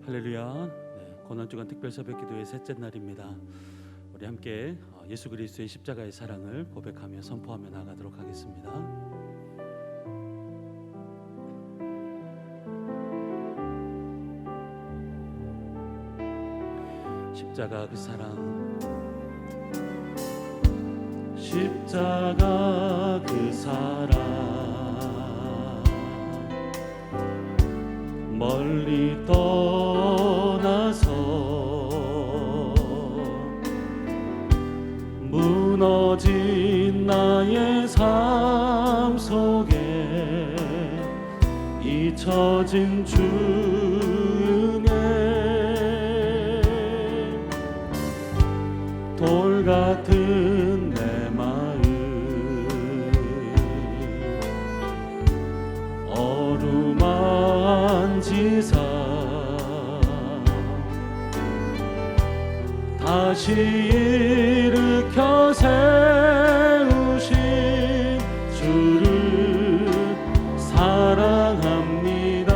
할렐루야. 고난주간 특별새벽기도의 셋째 날입니다. 우리 함께 예수 그리스도의 십자가의 사랑을 고백하며 선포하며 나가도록 하겠습니다. 십자가 그 사랑, 십자가 그 사랑, 멀리 떠나서 무너진 나의 삶 속에 잊혀진 주 은혜, 돌 같은 내 마음 어루만지사 다시 일으켜 세우신 주를 사랑합니다.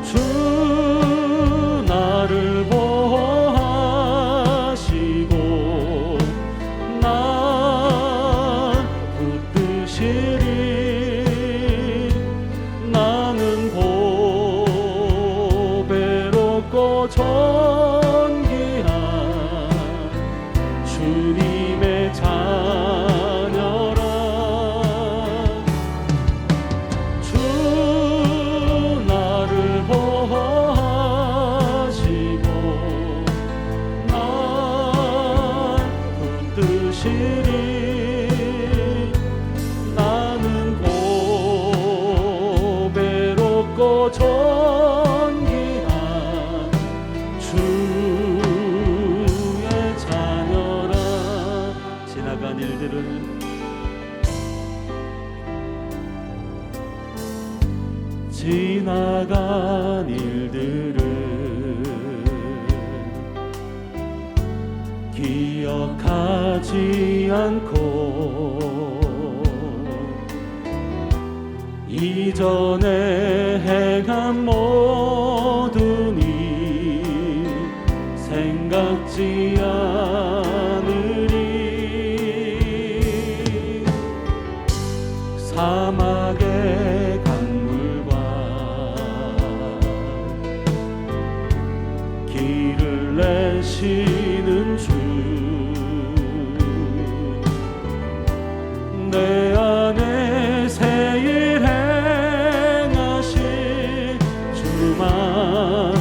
주 나를 보호하시고 난 붙드시리. 나는 보배롭고 존귀한 주님의 자녀라. 주 나를 보호하시고 난 붙드시리. 나는 보배롭고 존귀한 주의 자녀라. 지나간 일들을 기억하지 않고 이전에 행한 모든 일 생각지 않으리. 사막의 강물과 길을 내시는 주, 내 안에 새 일 행하신 주만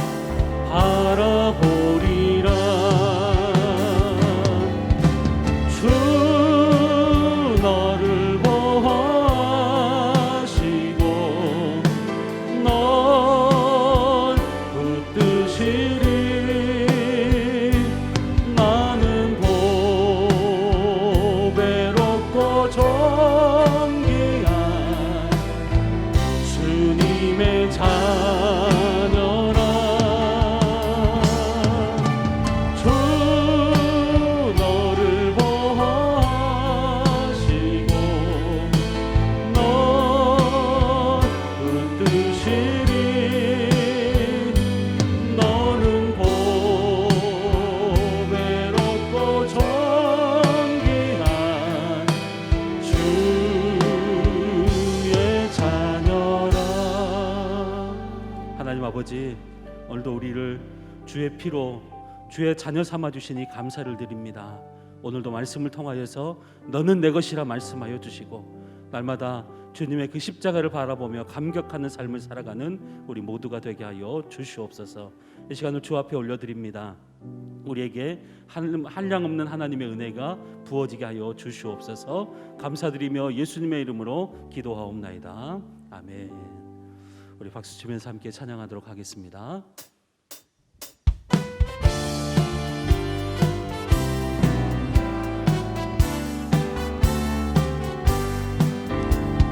바라보리라. 주 너를 보호하시고 널 붙드시리. 나는 보배롭고 존귀한 주님의 자녀라. 주 너를 보호하시고 널 붙드시리. 너는 보배롭고 존귀한 주의 자녀라. 하나님 아버지, 오늘도 우리를 주의 피로 주의 자녀 삼아 주시니 감사를 드립니다. 오늘도 말씀을 통하여서 너는 내 것이라 말씀하여 주시고 날마다 주님의 그 십자가를 바라보며 감격하는 삶을 살아가는 우리 모두가 되게 하여 주시옵소서. 이 시간을 주 앞에 올려드립니다. 우리에게 한량없는 하나님의 은혜가 부어지게 하여 주시옵소서. 감사드리며 예수님의 이름으로 기도하옵나이다. 아멘. 우리 박수 치면서 함께 찬양하도록 하겠습니다.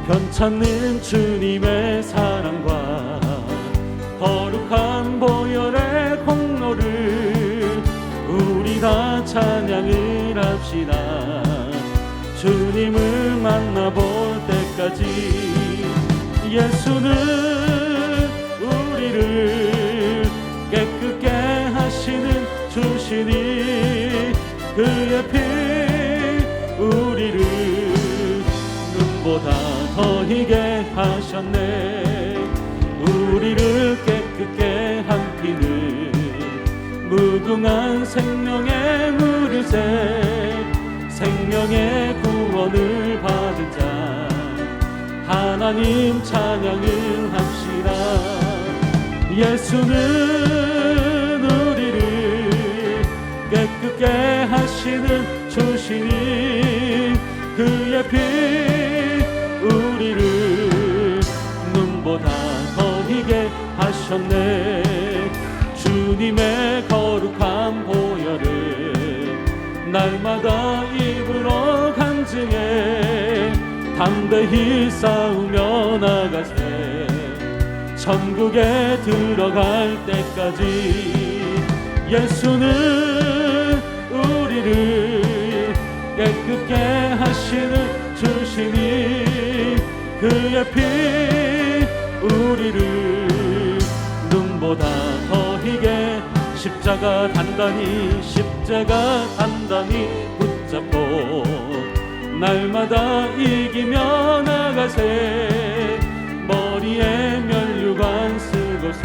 편찮는 주님의 사랑과 거룩한 보혈의 공로를 우리 다 찬양을 합시다. 주님을 만나볼 때까지 예수는 주시니 그의 피 우리를 눈보다 더 희게 하셨네. 우리를 깨끗게 한 피는 무궁한 생명의 무릇에 생명의 구원을 받은 자 하나님 찬양을 합시다. 예수는 우리를 깨끗게 하시는 주시니 그의 피 우리를 눈보다 더 희게 하셨네. 주님의 거룩한 보혈을 날마다 입으로 간증해 담대히 싸우며 나가세. 천국에 들어갈 때까지 예수는 우리를 깨끗게 하시는 주시니 그의 피 우리를 눈보다 더 희게 십자가 단단히 붙잡고 날마다 이기며 나가세. 머리에 면류관 쓰고서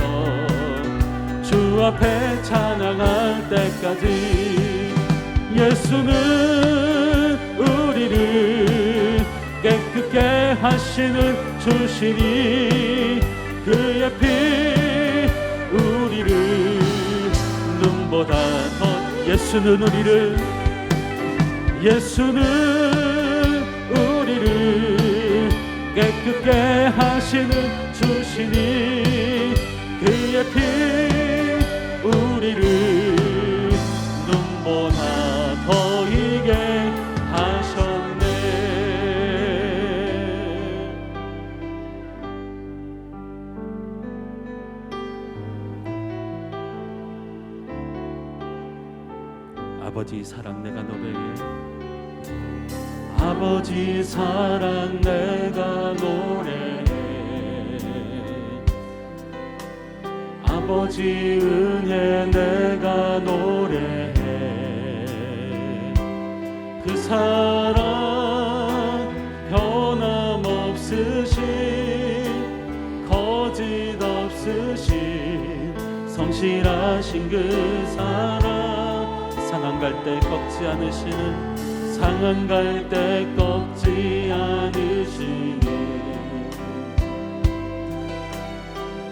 주 앞에 찬양할 때까지 예수는 우리를 깨끗게 하시는 주시니 그의 피 우리를 눈보다 더 예수는 우리를 깨끗게 하시는 주시니 그의 피 우리를 눈보다 더 희게 하셨네. 아버지 사랑 내가 노래해. 아버지 사랑 내가 노래해. 아버지 은혜 내가 노래해. 그 사랑 변함없으신 거짓 없으신 성실하신 그 사랑 상한 갈 때 꺾지 않으시는 상한 갈 때 꺾지 않으시는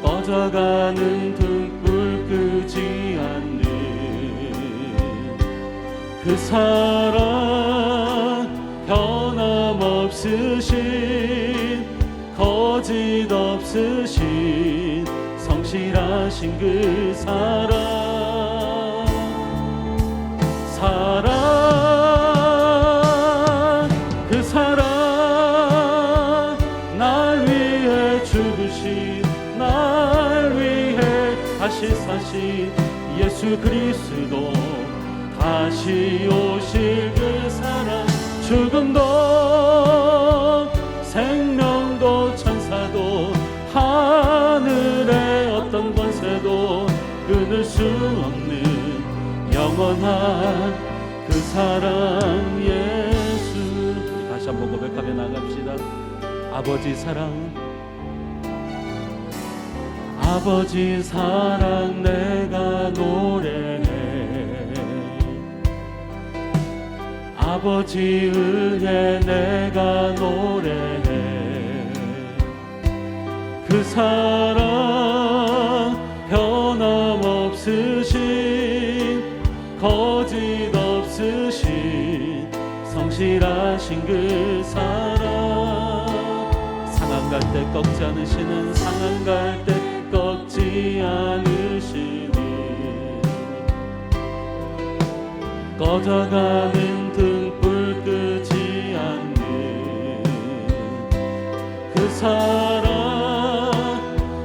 꺼져가는 등불 끄지 않는 그 사랑 변함없으신 거짓 없으신 성실하신 그 사랑 그 사랑 날 위해 죽으신 날 위해 다시 사신 예수 그리스도 다시 오실 그 사랑 죽음도 생명도 천사도 하늘의 어떤 권세도 끊을 수 없는 영원한 그 사랑 예수. 다시 한번 고백하며 나갑시다. 아버지 사랑 아버지 사랑 내가 노래해. 아버지 은혜 내가 노래해. 그 사랑 변함없으신 거짓 없으신 성실하신 그 사랑 상한 갈 때 꺾지 않으시는 상한 갈 때 꺾지 않으시는 꺼져가는 등불 끄지 않는 그 사랑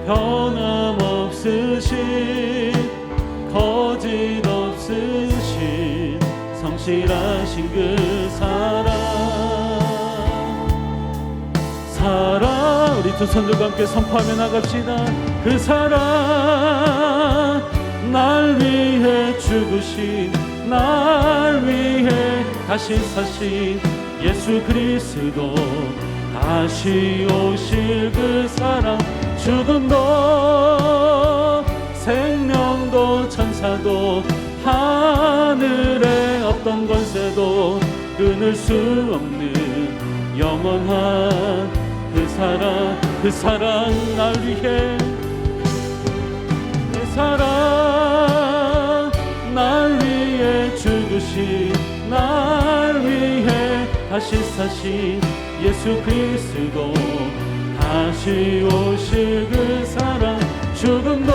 변함없으신 거짓 없으신 성실하신 그 사랑 우리 두 손들과 함께 선포하며 나갑시다. 그 사랑 날 위해 죽으신, 날 위해 다시 사신 예수 그리스도, 다시 오실 그 사랑, 죽음도 생명도 천사도 하늘의 어떤 권세도 끊을 수 없는 영원한 그 사랑, 그 사랑 날 위해, 그 사랑 날 위해 죽으신, 날 위해 다시 사신 예수 그리스도, 다시 오실 그 사랑, 죽음도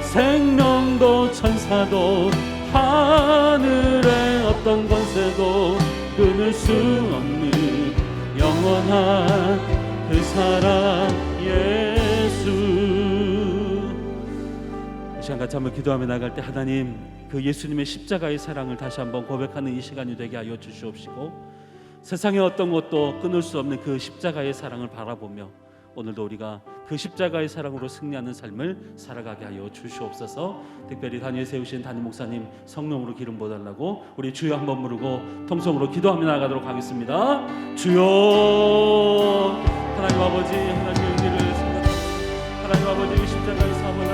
생명도 천사도 하늘의 어떤 권세도 끊을 수 없는 영원한 그 사랑 예수. 이 시간 같이 한번 기도하며 나갈 때 하나님, 그 예수님의 십자가의 사랑을 다시 한번 고백하는 이 시간이 되게 하여 주시옵시고, 세상의 어떤 것도 끊을 수 없는 그 십자가의 사랑을 바라보며 오늘도 우리가 그 십자가의 사랑으로 승리하는 삶을 살아가게 하여 주시옵소서. 특별히 단위에 세우신 담임 목사님 성령으로 기름 부어달라고 우리 주여 한번 부르고 통성으로 기도하며 나가도록 하겠습니다. 주여. 하나님 아버지, 하나님의 은혜를 생각합니다. 하나님 아버지, 그 십자가의 사랑을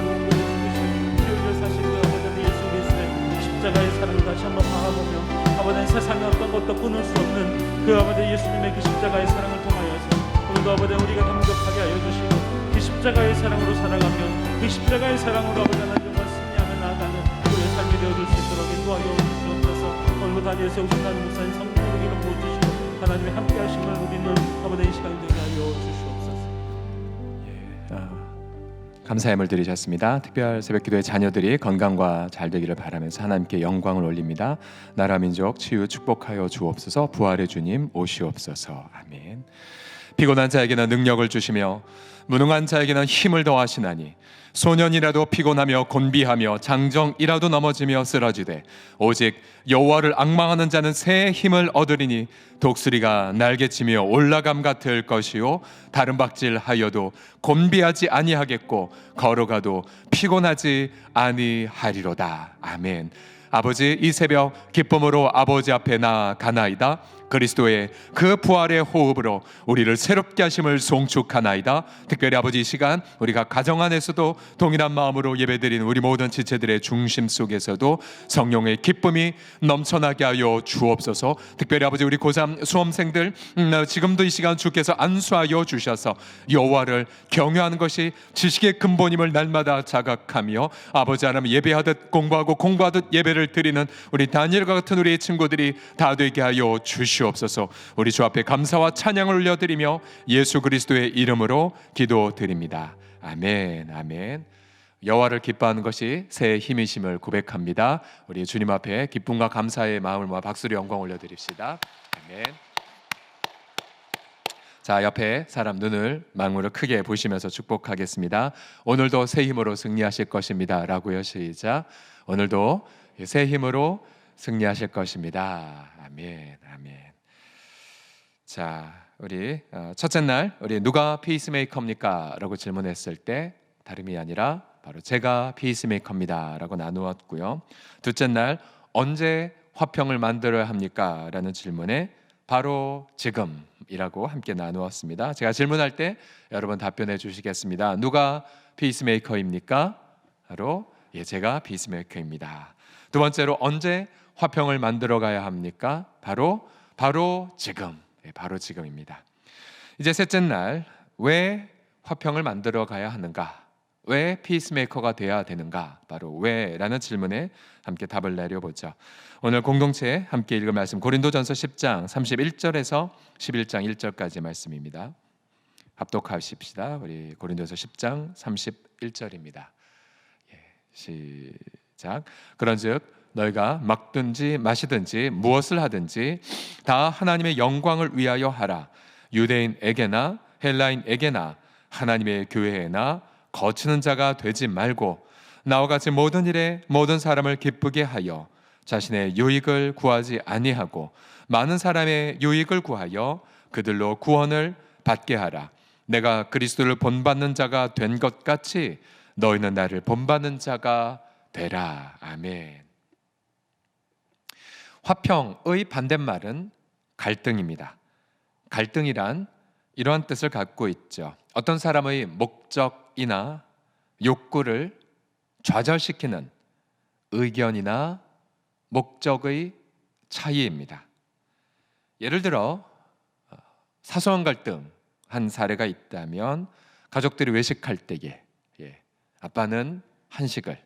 우리를 사신 그 아버지 예수 그리스도의 십자가의 사랑을 다시 한번 바라보며 아버지, 세상의 어떤 것도 끊을 수 없는 그 아버지 예수님의 그 십자가의 사랑을 통하여서 오늘도 아버지 우리가 감격하게 하여 주시고, 그 십자가의 사랑으로 살아가며 그 십자가의 사랑으로 아버지 하나님과 승리하며 나아가는 우리의 삶이 되어줄 수 있도록 인도하여 주시옵소서. 오늘도 단위에 세우신 하나님 목사님 성령으로 기름 부어주시고 하나님의 함께 하심을 누리는 아버지 이 시간이 되게 하여 주시옵소서. 감사의 예물 드리셨습니다. 특별 새벽기도의 자녀들이 건강과 잘 되기를 바라면서 하나님께 영광을 올립니다. 나라 민족 치유 축복하여 주옵소서. 부활의 주님 오시옵소서. 아멘. 피곤한 자에게는 능력을 주시며 무능한 자에게는 힘을 더하시나니, 소년이라도 피곤하며 곤비하며 장정이라도 넘어지며 쓰러지되 오직 여호와를 앙망하는 자는 새 힘을 얻으리니, 독수리가 날개치며 올라감 같을 것이요 다른 박질하여도 곤비하지 아니하겠고 걸어가도 피곤하지 아니하리로다. 아멘. 아버지, 이 새벽 기쁨으로 아버지 앞에 나아가나이다. 그리스도의 그 부활의 호흡으로 우리를 새롭게 하심을 송축하나이다. 특별히 아버지, 이 시간 우리가 가정 안에서도 동일한 마음으로 예배드리는 우리 모든 지체들의 중심 속에서도 성령의 기쁨이 넘쳐나게 하여 주옵소서. 특별히 아버지, 우리 고3 수험생들 지금도 이 시간 주께서 안수하여 주셔서 여호와를 경외하는 것이 지식의 근본임을 날마다 자각하며 아버지 하나님 예배하듯 공부하고 공부하듯 예배를 드리는 우리 다니엘과 같은 우리 친구들이 다 되게 하여 주시옵소서. 우리 주 앞에 감사와 찬양을 올려드리며 예수 그리스도의 이름으로 기도드립니다. 아멘. 아멘. 여호와를 기뻐하는 것이 새 힘이심을 고백합니다. 우리 주님 앞에 기쁨과 감사의 마음을 모아 박수로 영광 올려드립시다. 아멘. 자, 옆에 사람 눈을 망울을 크게 보시면서 축복하겠습니다. 오늘도 새 힘으로 승리하실 것입니다 라고요. 시작. 오늘도 새 힘으로 승리하실 것입니다. 아멘. 아멘. 자, 우리 첫째 날 우리 누가 피스메이커입니까? 라고 질문했을 때 다름이 아니라 바로 제가 피스메이커입니다 라고 나누었고요. 둘째 날 언제 화평을 만들어야 합니까? 라는 질문에 바로 지금이라고 함께 나누었습니다. 제가 질문할 때 여러분 답변해 주시겠습니다. 누가 피스메이커입니까? 바로 제가 피스메이커입니다. 두 번째로 언제 화평을 만들어 가야 합니까? 바로 지금. 바로 지금입니다. 이제 셋째 날 왜 화평을 만들어 가야 하는가? 왜 피스메이커가 돼야 되는가? 바로 왜라는 질문에 함께 답을 내려보죠. 오늘 공동체 함께 읽을 말씀 고린도전서 10장 31절에서 11장 1절까지 말씀입니다. 합독하십시다. 우리 고린도전서 10장 31절입니다. 시작. 그런즉 너희가 먹든지 마시든지 무엇을 하든지 다 하나님의 영광을 위하여 하라. 유대인에게나 헬라인에게나 하나님의 교회에나 거치는 자가 되지 말고 나와 같이 모든 일에 모든 사람을 기쁘게 하여 자신의 유익을 구하지 아니하고 많은 사람의 유익을 구하여 그들로 구원을 받게 하라. 내가 그리스도를 본받는 자가 된 것 같이 너희는 나를 본받는 자가 되라. 아멘. 화평의 반대말은 갈등입니다. 갈등이란 이러한 뜻을 갖고 있죠. 어떤 사람의 목적이나 욕구를 좌절시키는 의견이나 목적의 차이입니다. 예를 들어 사소한 갈등 한 사례가 있다면, 가족들이 외식할 때에 아빠는 한식을,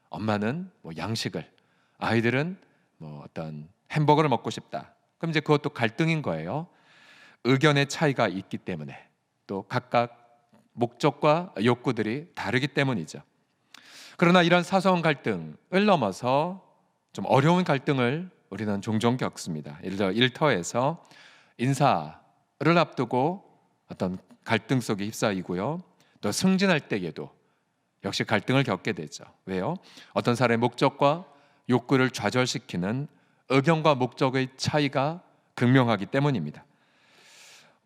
엄마는 양식을, 아이들은 어떤 햄버거를 먹고 싶다. 그럼 이제 그것도 갈등인 거예요. 의견의 차이가 있기 때문에, 또 각각 목적과 욕구들이 다르기 때문이죠. 그러나 이런 사소한 갈등을 넘어서 좀 어려운 갈등을 우리는 종종 겪습니다. 예를 들어 일터에서 인사를 앞두고 어떤 갈등 속에 휩싸이고요. 또 승진할 때에도 역시 갈등을 겪게 되죠. 왜요? 어떤 사람의 목적과 욕구를 좌절시키는 의견과 목적의 차이가 극명하기 때문입니다.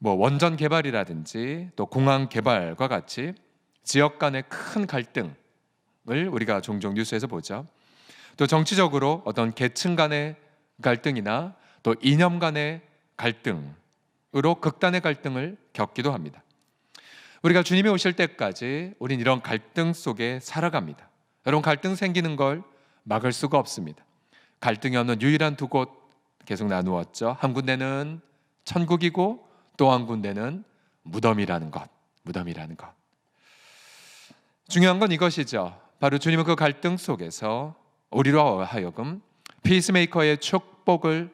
원전 개발이라든지 또 공항 개발과 같이 지역 간의 큰 갈등을 우리가 종종 뉴스에서 보죠. 또 정치적으로 어떤 계층 간의 갈등이나 또 이념 간의 갈등으로 극단의 갈등을 겪기도 합니다. 우리가 주님이 오실 때까지 우린 이런 갈등 속에 살아갑니다. 여러분, 갈등 생기는 걸 막을 수가 없습니다. 갈등이 없는 유일한 두 곳 계속 나누었죠. 한 군데는 천국이고 또 한 군데는 무덤이라는 것. 중요한 건 이것이죠. 바로 주님은 그 갈등 속에서 우리로 하여금 피스메이커의 축복을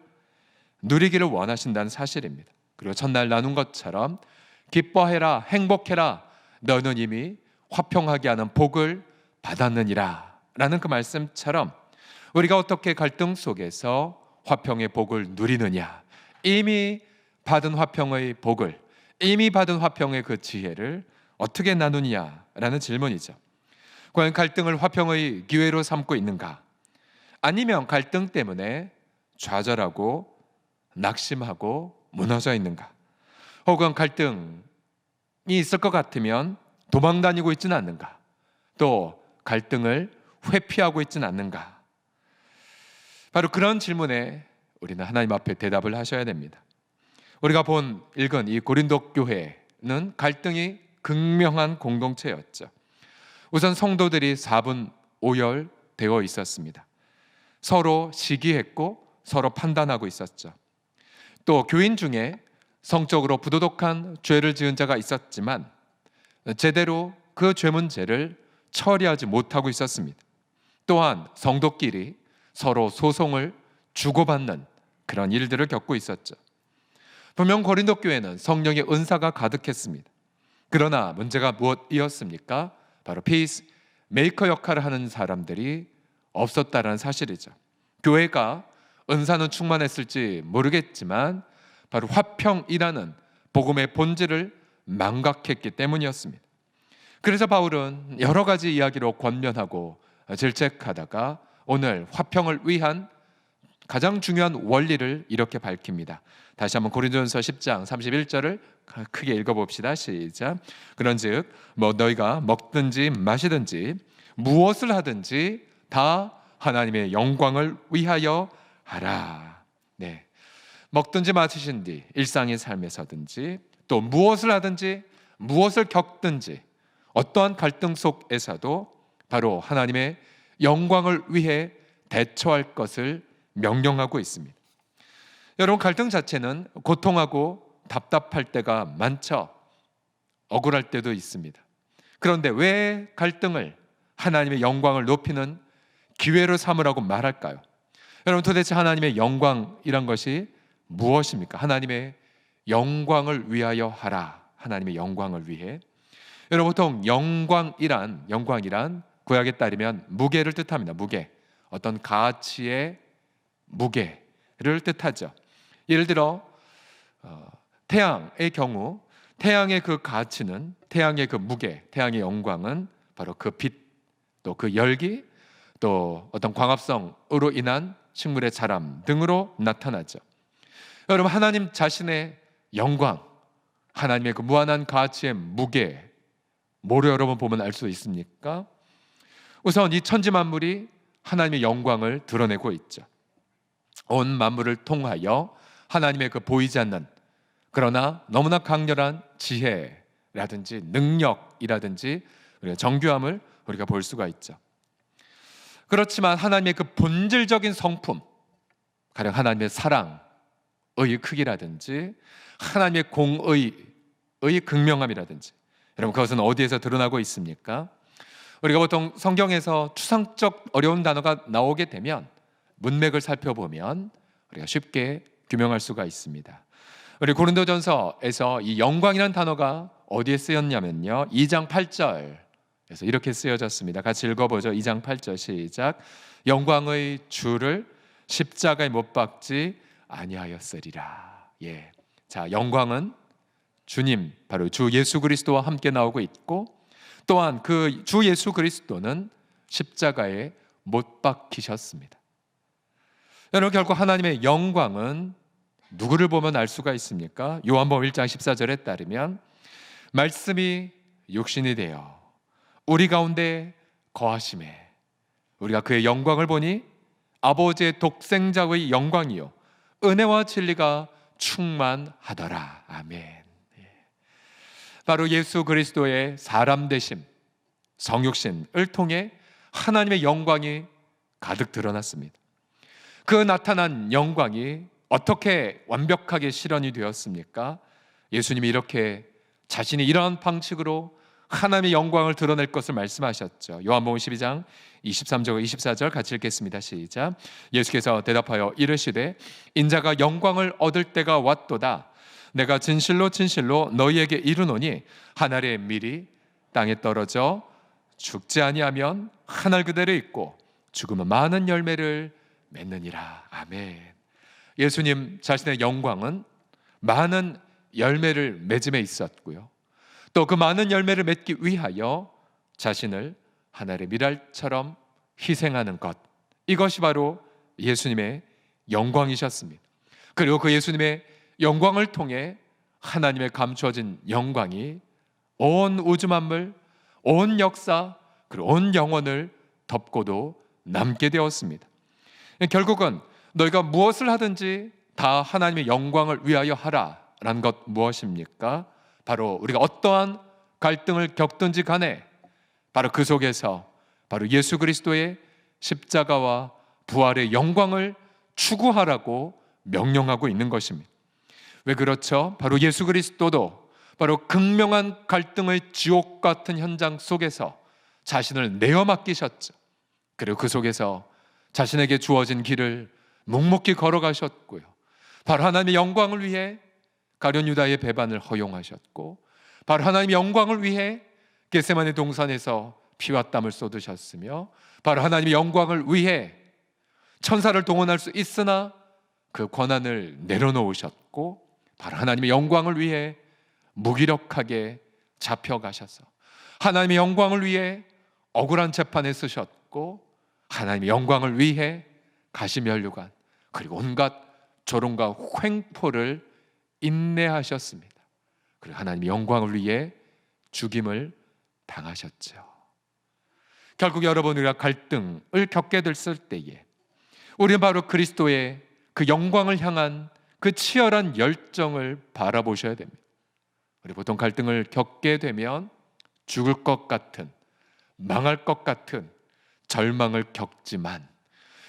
누리기를 원하신다는 사실입니다. 그리고 첫날 나눈 것처럼 기뻐해라, 행복해라, 너는 이미 화평하게 하는 복을 받았느니라 라는 그 말씀처럼 우리가 어떻게 갈등 속에서 화평의 복을 누리느냐, 이미 받은 화평의 복을, 이미 받은 화평의 그 지혜를 어떻게 나누느냐라는 질문이죠. 과연 갈등을 화평의 기회로 삼고 있는가? 아니면 갈등 때문에 좌절하고 낙심하고 무너져 있는가? 혹은 갈등이 있을 것 같으면 도망다니고 있지는 않는가? 또 갈등을 회피하고 있지는 않는가? 바로 그런 질문에 우리는 하나님 앞에 대답을 하셔야 됩니다. 우리가 읽은 이 고린도 교회는 갈등이 극명한 공동체였죠. 우선 성도들이 4분 5열 되어 있었습니다. 서로 시기했고 서로 판단하고 있었죠. 또 교인 중에 성적으로 부도덕한 죄를 지은 자가 있었지만 제대로 그 죄 문제를 처리하지 못하고 있었습니다. 또한 성도끼리 서로 소송을 주고받는 그런 일들을 겪고 있었죠. 분명 고린도 교회는 성령의 은사가 가득했습니다. 그러나 문제가 무엇이었습니까? 바로 피스 메이커 역할을 하는 사람들이 없었다는 사실이죠. 교회가 은사는 충만했을지 모르겠지만 바로 화평이라는 복음의 본질을 망각했기 때문이었습니다. 그래서 바울은 여러 가지 이야기로 권면하고 질책하다가 오늘 화평을 위한 가장 중요한 원리를 이렇게 밝힙니다. 다시 한번 고린도전서 10장 31절을 크게 읽어봅시다. 시작. 그런즉 너희가 먹든지 마시든지 무엇을 하든지 다 하나님의 영광을 위하여 하라. 네. 먹든지 마시든지 일상의 삶에서든지 또 무엇을 하든지 무엇을 겪든지 어떠한 갈등 속에서도 바로 하나님의 영광을 위해 대처할 것을 명령하고 있습니다. 여러분, 갈등 자체는 고통하고 답답할 때가 많죠. 억울할 때도 있습니다. 그런데 왜 갈등을 하나님의 영광을 높이는 기회로 삼으라고 말할까요? 여러분, 도대체 하나님의 영광이란 것이 무엇입니까? 하나님의 영광을 위하여 하라. 하나님의 영광을 위해. 여러분, 보통 영광이란 구약에 따르면 무게를 뜻합니다. 무게. 어떤 가치의 무게를 뜻하죠. 예를 들어 태양의 경우 태양의 그 가치는, 태양의 그 무게, 태양의 영광은 바로 그 빛, 또 그 열기, 또 어떤 광합성으로 인한 식물의 자람 등으로 나타나죠. 여러분, 하나님 자신의 영광, 하나님의 그 무한한 가치의 무게, 뭐로 여러분 보면 알 수 있습니까? 우선 이 천지 만물이 하나님의 영광을 드러내고 있죠. 온 만물을 통하여 하나님의 그 보이지 않는 그러나 너무나 강렬한 지혜라든지 능력이라든지 우리가 정교함을 우리가 볼 수가 있죠. 그렇지만 하나님의 그 본질적인 성품, 가령 하나님의 사랑의 크기라든지 하나님의 공의의 극명함이라든지, 여러분 그것은 어디에서 드러나고 있습니까? 우리가 보통 성경에서 추상적 어려운 단어가 나오게 되면 문맥을 살펴보면 우리가 쉽게 규명할 수가 있습니다. 우리 고린도전서에서 이 영광이라는 단어가 어디에 쓰였냐면요, 2장 8절에서 이렇게 쓰여졌습니다. 같이 읽어보죠. 2장 8절 시작. 영광의 주를 십자가에 못 박지 아니하였으리라. 예. 자, 영광은 주님, 바로 주 예수 그리스도와 함께 나오고 있고, 또한 그 주 예수 그리스도는 십자가에 못 박히셨습니다. 여러분, 결국 하나님의 영광은 누구를 보면 알 수가 있습니까? 요한복음 1장 14절에 따르면 말씀이 육신이 되어 우리 가운데 거하심에 우리가 그의 영광을 보니 아버지의 독생자의 영광이요 은혜와 진리가 충만하더라. 아멘. 바로 예수 그리스도의 사람 되심, 성육신을 통해 하나님의 영광이 가득 드러났습니다. 그 나타난 영광이 어떻게 완벽하게 실현이 되었습니까? 예수님이 이렇게 자신이 이러한 방식으로 하나님의 영광을 드러낼 것을 말씀하셨죠. 요한복음 12장 23절 24절 같이 읽겠습니다. 시작. 예수께서 대답하여 이르시되 인자가 영광을 얻을 때가 왔도다. 내가 진실로 진실로 너희에게 이르노니 한 알의 밀이 땅에 떨어져 죽지 아니하면 한 알 그대로 있고 죽으면 많은 열매를 맺느니라. 아멘. 예수님 자신의 영광은 많은 열매를 맺음에 있었고요, 또 그 많은 열매를 맺기 위하여 자신을 하늘의 밀알처럼 희생하는 것, 이것이 바로 예수님의 영광이셨습니다. 그리고 그 예수님의 영광을 통해 하나님의 감추어진 영광이 온 우주 만물, 온 역사, 그리고 온 영혼을 덮고도 남게 되었습니다. 결국은 너희가 무엇을 하든지 다 하나님의 영광을 위하여 하라라는 것 무엇입니까? 바로 우리가 어떠한 갈등을 겪든지 간에 바로 그 속에서 바로 예수 그리스도의 십자가와 부활의 영광을 추구하라고 명령하고 있는 것입니다. 왜 그렇죠? 바로 예수 그리스도도 바로 극명한 갈등의 지옥 같은 현장 속에서 자신을 내어 맡기셨죠. 그리고 그 속에서 자신에게 주어진 길을 묵묵히 걸어가셨고요, 바로 하나님의 영광을 위해 가룟 유다의 배반을 허용하셨고, 바로 하나님의 영광을 위해 겟세마네 동산에서 피와 땀을 쏟으셨으며, 바로 하나님의 영광을 위해 천사를 동원할 수 있으나 그 권한을 내려놓으셨고, 바로 하나님의 영광을 위해 무기력하게 잡혀가셔서 하나님의 영광을 위해 억울한 재판에 쓰셨고, 하나님의 영광을 위해 가시면류관 그리고 온갖 조롱과 횡포를 인내하셨습니다. 그리고 하나님의 영광을 위해 죽임을 당하셨죠. 결국 여러분, 우리가 갈등을 겪게 됐을 때에 우리는 바로 그리스도의 그 영광을 향한 그 치열한 열정을 바라보셔야 됩니다. 우리 보통 갈등을 겪게 되면 죽을 것 같은, 망할 것 같은 절망을 겪지만,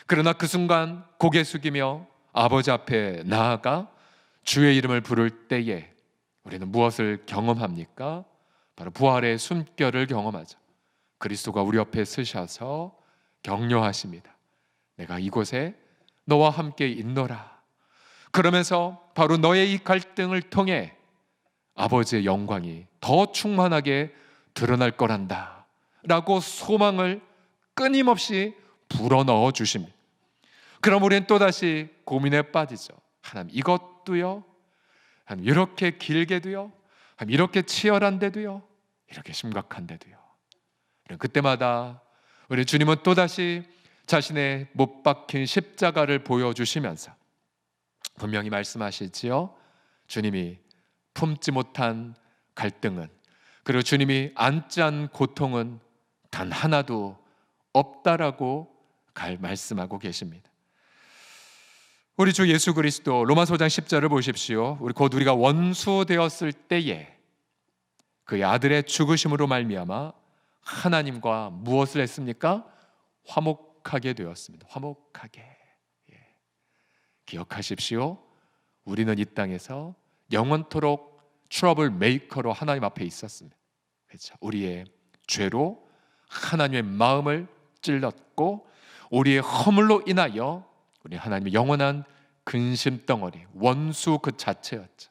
그러나 그 순간 고개 숙이며 아버지 앞에 나아가 주의 이름을 부를 때에 우리는 무엇을 경험합니까? 바로 부활의 숨결을 경험하죠. 그리스도가 우리 옆에 서셔서 격려하십니다. 내가 이곳에 너와 함께 있노라. 그러면서 바로 너의 이 갈등을 통해 아버지의 영광이 더 충만하게 드러날 거란다 라고 소망을 끊임없이 불어넣어 주십니다. 그럼 우리는 또다시 고민에 빠지죠. 하나님, 이것도요? 하나님, 이렇게 길게도요? 하나님, 이렇게 치열한데도요? 이렇게 심각한데도요? 그때마다 우리 주님은 또다시 자신의 못 박힌 십자가를 보여주시면서 분명히 말씀하시지요. 주님이 품지 못한 갈등은, 그리고 주님이 안지 않은 고통은 단 하나도 없다라고 말씀하고 계십니다. 우리 주 예수 그리스도 로마서 5장 10절을 보십시오. 곧 우리가 원수 되었을 때에 그의 아들의 죽으심으로 말미암아 하나님과 무엇을 했습니까? 화목하게 되었습니다. 화목하게. 기억하십시오. 우리는 이 땅에서 영원토록 트러블 메이커로 하나님 앞에 있었습니다. 그렇죠? 우리의 죄로 하나님의 마음을 찔렀고 우리의 허물로 인하여 우리 하나님의 영원한 근심덩어리, 원수 그 자체였죠.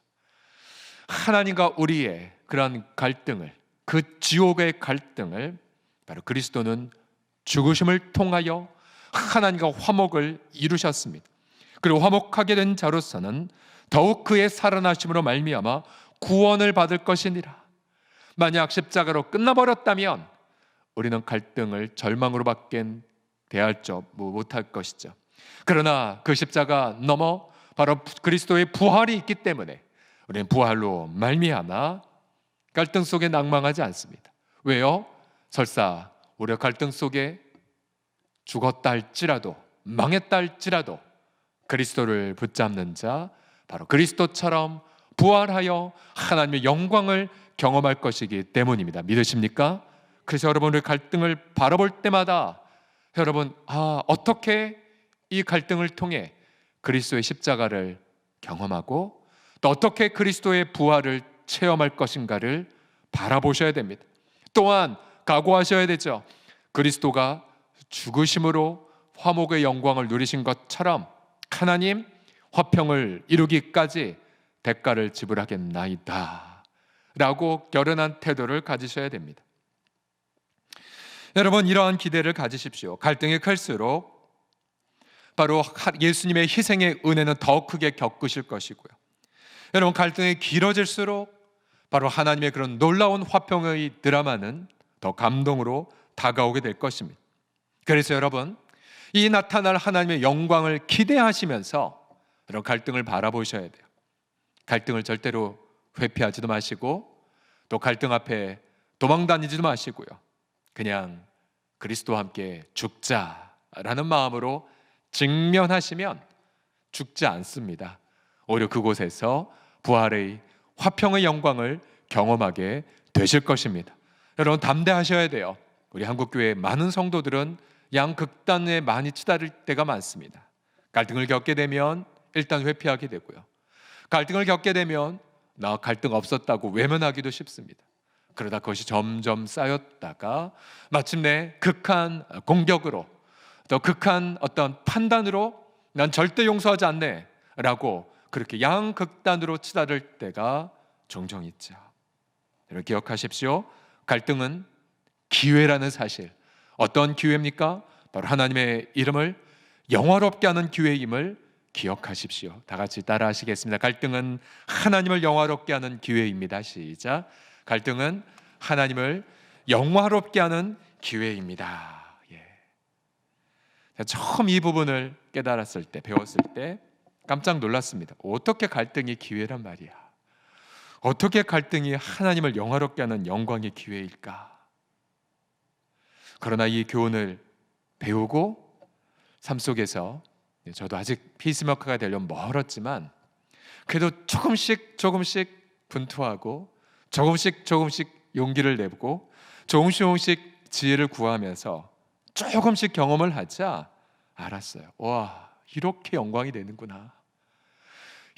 하나님과 우리의 그러한 갈등을, 그 지옥의 갈등을 바로 그리스도는 죽으심을 통하여 하나님과 화목을 이루셨습니다. 그리고 화목하게 된 자로서는 더욱 그의 살아나심으로 말미암아 구원을 받을 것이니라. 만약 십자가로 끝나버렸다면 우리는 갈등을 절망으로밖에 대할 줄 못할 것이죠. 그러나 그 십자가 넘어 바로 그리스도의 부활이 있기 때문에 우리는 부활로 말미암아 갈등 속에 낭망하지 않습니다. 왜요? 설사 우리가 갈등 속에 죽었다 할지라도 망했다 할지라도 그리스도를 붙잡는 자 바로 그리스도처럼 부활하여 하나님의 영광을 경험할 것이기 때문입니다. 믿으십니까? 그래서 여러분 우리 갈등을 바라볼 때마다 여러분 어떻게 이 갈등을 통해 그리스도의 십자가를 경험하고 또 어떻게 그리스도의 부활을 체험할 것인가를 바라보셔야 됩니다. 또한 각오하셔야 되죠. 그리스도가 죽으심으로 화목의 영광을 누리신 것처럼 하나님 화평을 이루기까지 대가를 지불하겠나이다 라고 결연한 태도를 가지셔야 됩니다. 여러분 이러한 기대를 가지십시오. 갈등이 클수록 바로 예수님의 희생의 은혜는 더 크게 겪으실 것이고요. 여러분 갈등이 길어질수록 바로 하나님의 그런 놀라운 화평의 드라마는 더 감동으로 다가오게 될 것입니다. 그래서 여러분 이 나타날 하나님의 영광을 기대하시면서 이런 갈등을 바라보셔야 돼요. 갈등을 절대로 회피하지도 마시고 또 갈등 앞에 도망다니지도 마시고요. 그냥 그리스도와 함께 죽자라는 마음으로 직면하시면 죽지 않습니다. 오히려 그곳에서 부활의 화평의 영광을 경험하게 되실 것입니다. 여러분 담대하셔야 돼요. 우리 한국교회 많은 성도들은 양극단에 많이 치달을 때가 많습니다. 갈등을 겪게 되면 일단 회피하게 되고요. 갈등을 겪게 되면 나 갈등 없었다고 외면하기도 쉽습니다. 그러다 그것이 점점 쌓였다가 마침내 극한 공격으로 또 극한 어떤 판단으로 난 절대 용서하지 않네 라고 그렇게 양극단으로 치달을 때가 종종 있죠. 여러분 기억하십시오. 갈등은 기회라는 사실. 어떤 기회입니까? 바로 하나님의 이름을 영화롭게 하는 기회임을 기억하십시오. 다 같이 따라 하시겠습니다. 갈등은 하나님을 영화롭게 하는 기회입니다. 시작. 갈등은 하나님을 영화롭게 하는 기회입니다. 처음 이 부분을 깨달았을 때, 배웠을 때 깜짝 놀랐습니다. 어떻게 갈등이 기회란 말이야? 어떻게 갈등이 하나님을 영화롭게 하는 영광의 기회일까? 그러나 이 교훈을 배우고 삶 속에서 저도 아직 피스메이커가 되려면 멀었지만 그래도 조금씩 분투하고 조금씩 용기를 내고 조금씩 지혜를 구하면서 조금씩 경험을 하자 알았어요. 와, 이렇게 영광이 되는구나.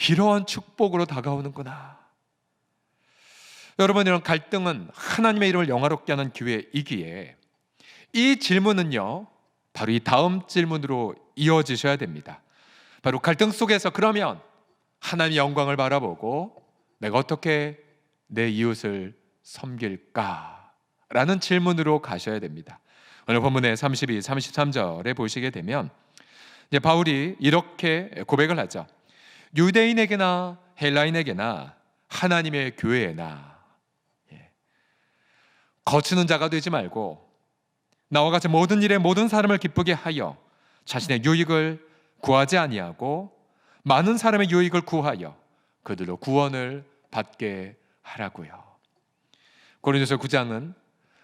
이러한 축복으로 다가오는구나. 여러분, 이런 갈등은 하나님의 이름을 영화롭게 하는 기회이기에 이 질문은요, 바로 이 다음 질문으로 이어지셔야 됩니다. 바로 갈등 속에서 그러면 하나님의 영광을 바라보고 내가 어떻게 내 이웃을 섬길까? 라는 질문으로 가셔야 됩니다. 오늘 본문의 32, 33절에 보시게 되면 이제 바울이 이렇게 고백을 하죠. 유대인에게나 헬라인에게나 하나님의 교회에나 거치는 자가 되지 말고 나와 같이 모든 일에 모든 사람을 기쁘게 하여 자신의 유익을 구하지 아니하고 많은 사람의 유익을 구하여 그들로 구원을 받게 하라고요. 고린도서 9장은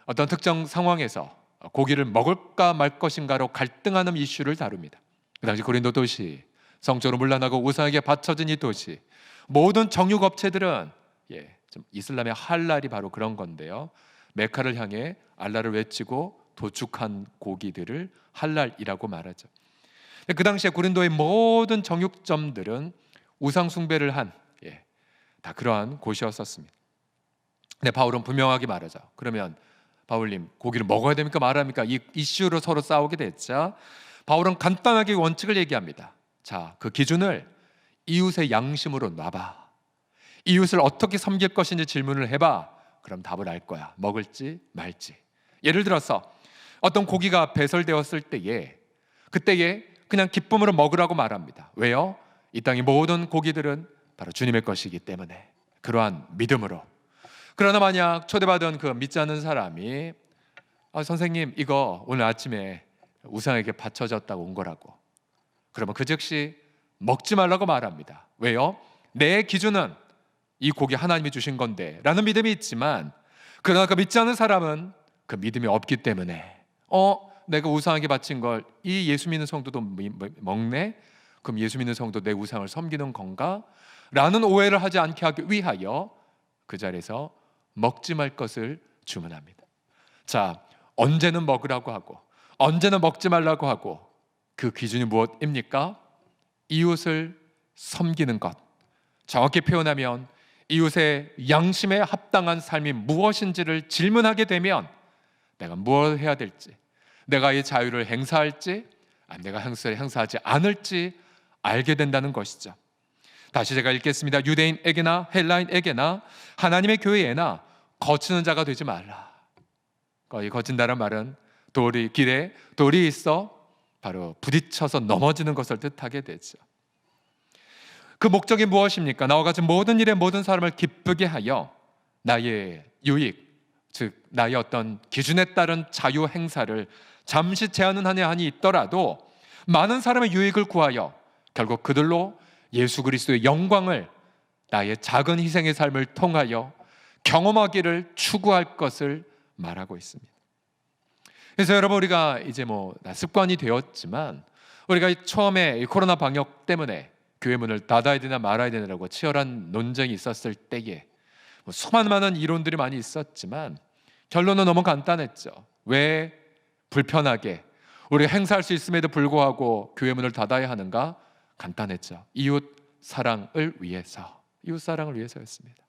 어떤 특정 상황에서 고기를 먹을까 말 것인가로 갈등하는 이슈를 다룹니다. 그 당시 고린도 도시, 성적으로 문란하고 우상에게 바쳐진 이 도시, 모든 정육 업체들은 좀 이슬람의 할랄이 바로 그런 건데요, 메카를 향해 알라를 외치고 도축한 고기들을 할랄이라고 말하죠. 그 당시에 고린도의 모든 정육점들은 우상 숭배를 한 다 그러한 곳이었었습니다. 근데 바울은 분명하게 말하죠. 그러면 바울님, 고기를 먹어야 됩니까 말합니까? 이 이슈로 서로 싸우게 됐자 바울은 간단하게 원칙을 얘기합니다. 자, 그 기준을 이웃의 양심으로 놔봐. 이웃을 어떻게 섬길 것인지 질문을 해봐. 그럼 답을 알 거야. 먹을지 말지. 예를 들어서 어떤 고기가 배설되었을 때에 그때에 그냥 기쁨으로 먹으라고 말합니다. 왜요? 이 땅의 모든 고기들은 바로 주님의 것이기 때문에, 그러한 믿음으로. 그러나 만약 초대받은 그 믿지 않는 사람이 선생님, 이거 오늘 아침에 우상에게 바쳐졌다고 온 거라고, 그러면 그 즉시 먹지 말라고 말합니다. 왜요? 내 기준은 이 고기 하나님이 주신 건데 라는 믿음이 있지만, 그러나 그 믿지 않는 사람은 그 믿음이 없기 때문에 내가 우상에게 바친 걸 이 예수 믿는 성도도 먹네? 그럼 예수 믿는 성도 내 우상을 섬기는 건가? 라는 오해를 하지 않게 하기 위하여 그 자리에서 먹지 말 것을 주문합니다. 자, 언제는 먹으라고 하고 언제는 먹지 말라고 하고, 그 기준이 무엇입니까? 이웃을 섬기는 것. 정확히 표현하면 이웃의 양심에 합당한 삶이 무엇인지를 질문하게 되면 내가 무엇을 해야 될지, 내가 이 자유를 행사할지 내가 행사하지 않을지 알게 된다는 것이죠. 다시 제가 읽겠습니다. 유대인에게나 헬라인에게나 하나님의 교회에나 거치는 자가 되지 말라. 이 거친다는 말은 길에 돌이 있어 바로 부딪혀서 넘어지는 것을 뜻하게 되죠. 그 목적이 무엇입니까? 나와 같이 모든 일에 모든 사람을 기쁘게 하여 나의 유익, 즉 나의 어떤 기준에 따른 자유 행사를 잠시 제한은 하니 있더라도 많은 사람의 유익을 구하여 결국 그들로 예수 그리스도의 영광을 나의 작은 희생의 삶을 통하여 경험하기를 추구할 것을 말하고 있습니다. 그래서 여러분, 우리가 이제 습관이 되었지만, 우리가 처음에 코로나 방역 때문에 교회 문을 닫아야 되나 말아야 되느라고 치열한 논쟁이 있었을 때에 수많은 이론들이 많이 있었지만 결론은 너무 간단했죠. 왜 불편하게 우리가 행사할 수 있음에도 불구하고 교회 문을 닫아야 하는가? 간단했죠. 이웃 사랑을 위해서, 이웃 사랑을 위해서였습니다.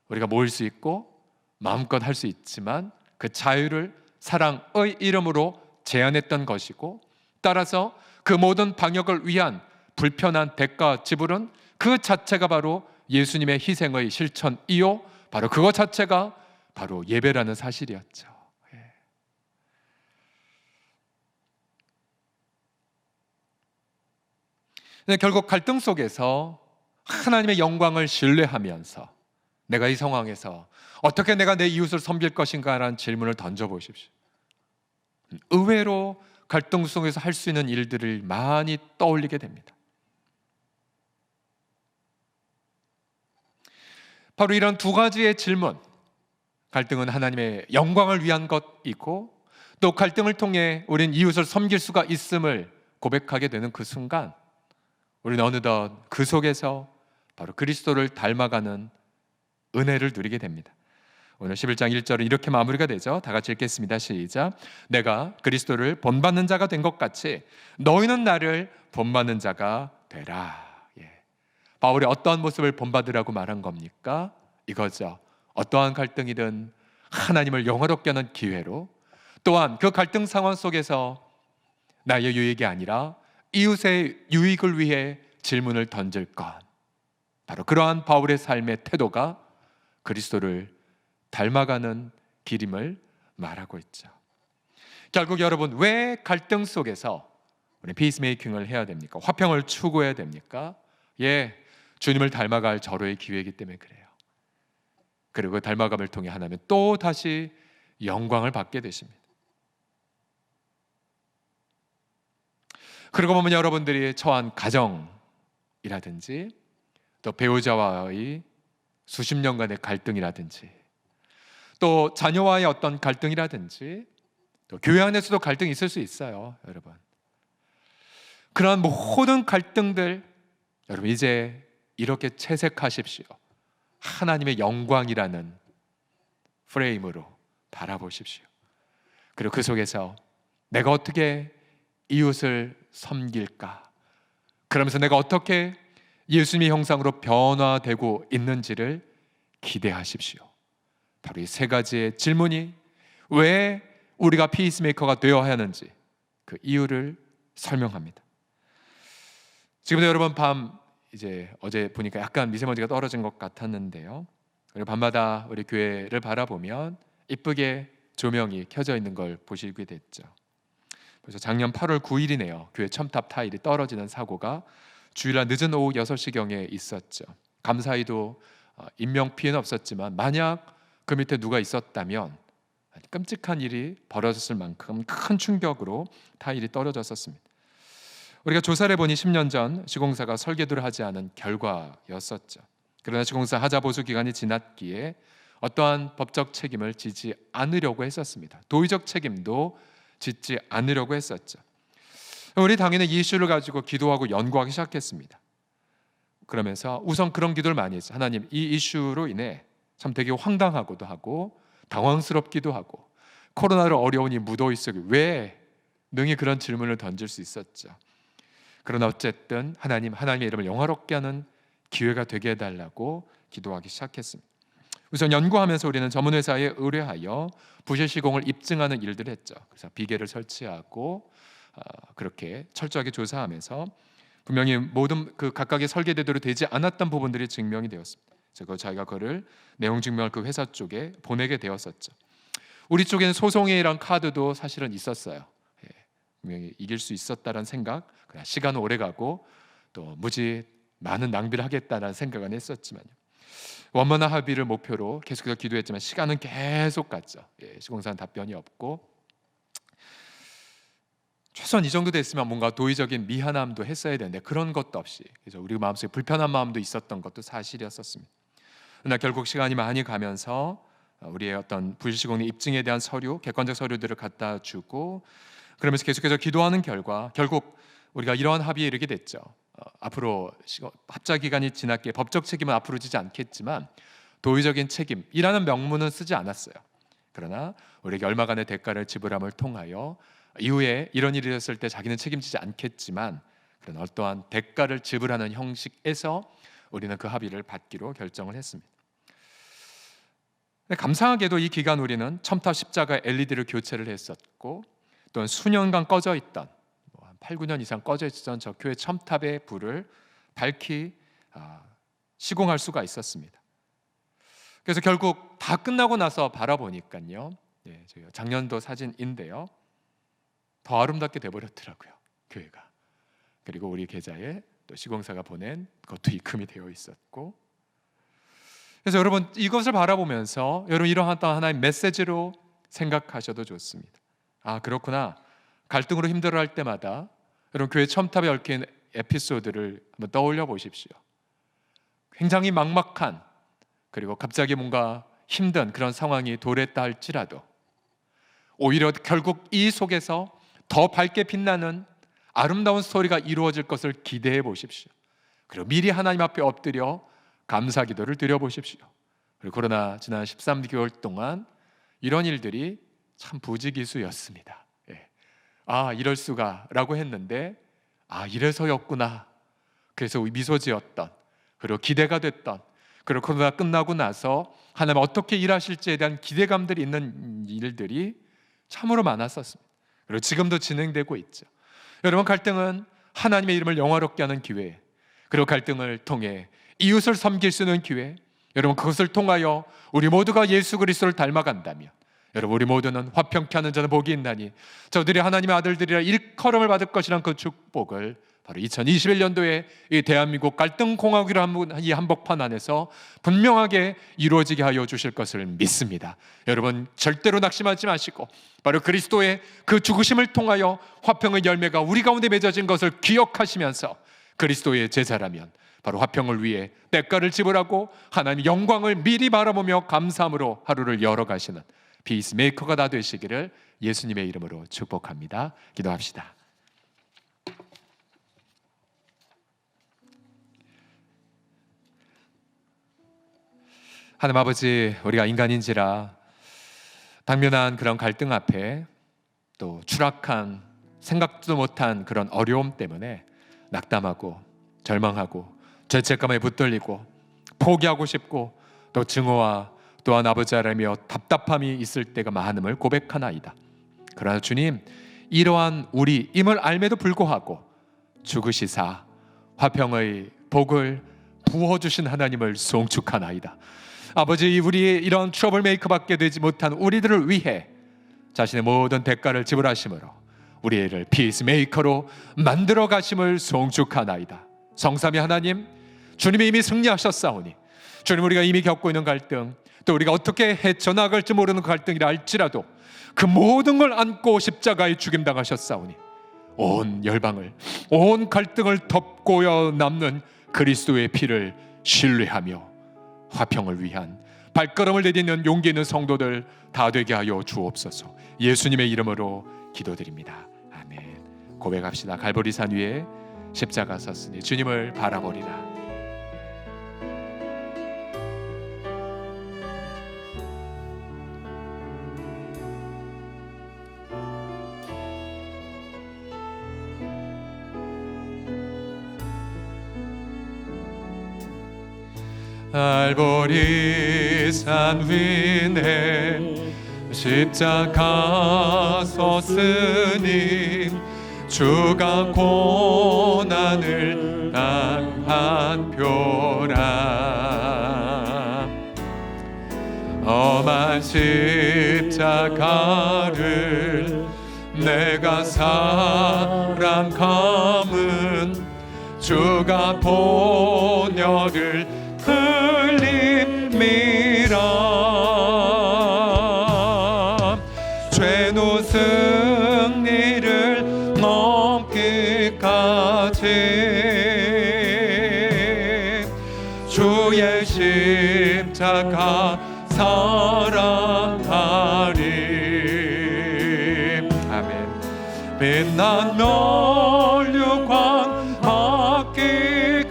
우리가 모일 수 있고 마음껏 할 수 있지만 그 자유를 사랑의 이름으로 제한했던 것이고, 따라서 그 모든 방역을 위한 불편한 대가 지불은 그 자체가 바로 예수님의 희생의 실천이요, 바로 그것 자체가 바로 예배라는 사실이었죠. 결국 갈등 속에서 하나님의 영광을 신뢰하면서 내가 이 상황에서 어떻게 내가 내 이웃을 섬길 것인가라는 질문을 던져보십시오. 의외로 갈등 속에서 할 수 있는 일들을 많이 떠올리게 됩니다. 바로 이런 두 가지의 질문, 갈등은 하나님의 영광을 위한 것이고 또 갈등을 통해 우린 이웃을 섬길 수가 있음을 고백하게 되는 그 순간, 우리는 어느덧 그 속에서 바로 그리스도를 닮아가는 은혜를 누리게 됩니다. 오늘 11장 1절은 이렇게 마무리가 되죠. 다 같이 읽겠습니다. 시작. 내가 그리스도를 본받는 자가 된 것 같이 너희는 나를 본받는 자가 되라. 바울이 어떠한 모습을 본받으라고 말한 겁니까? 이거죠. 어떠한 갈등이든 하나님을 영화롭게 하는 기회로, 또한 그 갈등 상황 속에서 나의 유익이 아니라 이웃의 유익을 위해 질문을 던질 것, 바로 그러한 바울의 삶의 태도가 그리스도를 닮아가는 길임을 말하고 있죠. 결국 여러분, 왜 갈등 속에서 우리 피스메이킹을 해야 됩니까? 화평을 추구해야 됩니까? 주님을 닮아갈 절호의 기회이기 때문에 그래요. 그리고 그 닮아감을 통해 하나님은 또 다시 영광을 받게 되십니다. 그러고 보면 여러분들이 처한 가정이라든지 또 배우자와의 수십 년간의 갈등이라든지 또 자녀와의 어떤 갈등이라든지 또 교회 안에서도 갈등이 있을 수 있어요, 여러분. 그런 모든 갈등들 여러분 이제 이렇게 채색하십시오. 하나님의 영광이라는 프레임으로 바라보십시오. 그리고 그 속에서 내가 어떻게 이웃을 섬길까? 그러면서 내가 어떻게 예수님의 형상으로 변화되고 있는지를 기대하십시오. 바로 이 세 가지의 질문이 왜 우리가 피스메이커가 되어야 하는지 그 이유를 설명합니다. 지금도 여러분 밤 이제 어제 보니까 약간 미세먼지가 떨어진 것 같았는데요. 그리고 밤마다 우리 교회를 바라보면 이쁘게 조명이 켜져 있는 걸 보시게 됐죠. 그래서 작년 8월 9일이네요. 교회 첨탑 타일이 떨어지는 사고가 주일날 늦은 오후 6시경에 있었죠. 감사히도 인명 피해는 없었지만 만약 그 밑에 누가 있었다면 끔찍한 일이 벌어졌을 만큼 큰 충격으로 타일이 떨어졌었습니다. 우리가 조사를 해보니 10년 전 시공사가 설계도를 하지 않은 결과였었죠. 그러나 시공사 하자 보수 기간이 지났기에 어떠한 법적 책임을 지지 않으려고 했었습니다. 도의적 책임도 짓지 않으려고 했었죠. 우리 당연히 이 이슈를 가지고 기도하고 연구하기 시작했습니다. 그러면서 우선 그런 기도를 많이 했어요. 하나님, 이 이슈로 인해 참 되게 황당하고도 하고 당황스럽기도 하고 코로나로 어려운 이 무더위 속에 왜 능히 그런 질문을 던질 수 있었죠. 그러나 어쨌든 하나님의 이름을 영화롭게 하는 기회가 되게 해달라고 기도하기 시작했습니다. 우선 연구하면서 우리는 전문회사에 의뢰하여 부실 시공을 입증하는 일들을 했죠. 그래서 비계를 설치하고 그렇게 철저하게 조사하면서 분명히 모든 그 각각의 설계대로 되지 않았던 부분들이 증명이 되었습니다. 그래서 자기가 그거를 내용 증명을 그 회사 쪽에 보내게 되었었죠. 우리 쪽에는 소송이란 카드도 사실은 있었어요. 분명히 이길 수 있었다는 생각, 그냥 시간은 오래가고 또 무지 많은 낭비를 하겠다는 생각은 했었지만요. 원만한 합의를 목표로 계속해서 기도했지만 시간은 계속 갔죠. 시공사는 답변이 없고 최소한 이 정도 됐으면 뭔가 도의적인 미안함도 했어야 되는데 그런 것도 없이 그래서 우리 마음속에 불편한 마음도 있었던 것도 사실이었었습니다. 그러나 결국 시간이 많이 가면서 우리의 어떤 불시공의 입증에 대한 서류, 객관적 서류들을 갖다 주고 그러면서 계속해서 기도하는 결과 결국 우리가 이러한 합의에 이르게 됐죠. 앞으로 합자 기간이 지났기에 법적 책임은 앞으로 지지 않겠지만 도의적인 책임이라는 명문은 쓰지 않았어요. 그러나 우리에게 얼마간의 대가를 지불함을 통하여 이후에 이런 일이 있었을 때 자기는 책임지지 않겠지만 그런 어떠한 대가를 지불하는 형식에서 우리는 그 합의를 받기로 결정을 했습니다. 감사하게도 이 기간 우리는 첨탑 십자가 LED를 교체를 했었고 또는 수년간 꺼져 있던 8, 9년 이상 꺼져 있었던 저 교회 첨탑의 불을 밝히 시공할 수가 있었습니다. 그래서 결국 다 끝나고 나서 바라보니까요, 저희가 작년도 사진인데요, 더 아름답게 돼버렸더라고요, 교회가. 그리고 우리 계좌에 또 시공사가 보낸 것도 입금이 되어 있었고, 그래서 여러분 이것을 바라보면서 여러분 이러한 하나의 메시지로 생각하셔도 좋습니다. 아 그렇구나. 갈등으로 힘들어할 때마다 여러분 교회 첨탑에 얽힌 에피소드를 한번 떠올려 보십시오. 굉장히 막막한 그리고 갑자기 뭔가 힘든 그런 상황이 도래했다 할지라도 오히려 결국 이 속에서 더 밝게 빛나는 아름다운 스토리가 이루어질 것을 기대해 보십시오. 그리고 미리 하나님 앞에 엎드려 감사 기도를 드려보십시오. 그리고 그러나 지난 13개월 동안 이런 일들이 참 부지기수였습니다. 아 이럴 수가 라고 했는데 아 이래서였구나. 그래서 미소 지었던 그리고 기대가 됐던 그리고 그러다 끝나고 나서 하나님 어떻게 일하실지에 대한 기대감들이 있는 일들이 참으로 많았었습니다. 그리고 지금도 진행되고 있죠. 여러분 갈등은 하나님의 이름을 영화롭게 하는 기회, 그리고 갈등을 통해 이웃을 섬길 수 있는 기회, 여러분 그것을 통하여 우리 모두가 예수 그리스도를 닮아간다면 여러분 우리 모두는 화평케 하는 자는 복이 있나니 저들이 하나님의 아들들이라 일컬음을 받을 것이란 그 축복을 바로 2021년도에 이 대한민국 갈등공화국이라는 이 한복판 안에서 분명하게 이루어지게 하여 주실 것을 믿습니다. 여러분 절대로 낙심하지 마시고 바로 그리스도의 그 죽으심을 통하여 화평의 열매가 우리 가운데 맺어진 것을 기억하시면서 그리스도의 제자라면 바로 화평을 위해 대가를 지불하고 하나님 영광을 미리 바라보며 감사함으로 하루를 열어가시는 피스메이커가 다 되시기를 예수님의 이름으로 축복합니다. 기도합시다. 하나님 아버지, 우리가 인간인지라 당면한 그런 갈등 앞에 또 추락한 생각도 못한 그런 어려움 때문에 낙담하고 절망하고 죄책감에 붙들리고 포기하고 싶고 또 증오와 또한 아버지 하나님이여 답답함이 있을 때가 많음을 고백하나이다. 그러나 주님, 이러한 우리임을 알매도 불구하고 죽으시사 화평의 복을 부어주신 하나님을 송축하나이다. 아버지, 우리의 이런 트러블 메이커밖에 되지 못한 우리들을 위해 자신의 모든 대가를 지불하심으로 우리를 피스메이커로 만들어 가심을 송축하나이다. 성삼위 하나님, 주님이 이미 승리하셨사오니 주님, 우리가 이미 겪고 있는 갈등, 또 우리가 어떻게 헤쳐나갈지 모르는 갈등이라 할지라도 그 모든 걸 안고 십자가에 죽임당하셨사오니 온 열방을, 온 갈등을 덮고여 남는 그리스도의 피를 신뢰하며 화평을 위한 발걸음을 내딛는 용기 있는 성도들 다 되게 하여 주옵소서. 예수님의 이름으로 기도드립니다. 아멘. 고백합시다. 갈보리산 위에 십자가 섰으니 주님을 바라보리라. 갈보리산 위에 십자가 섰으니 주가 고난을 당한 표라. 험한 십자가를 내가 사랑함은 주가 본혈을 흘림이라. 죄노 승리를 넘기까지 주의 십자가 사랑하리. 아멘. 빛난 면류관 받기까지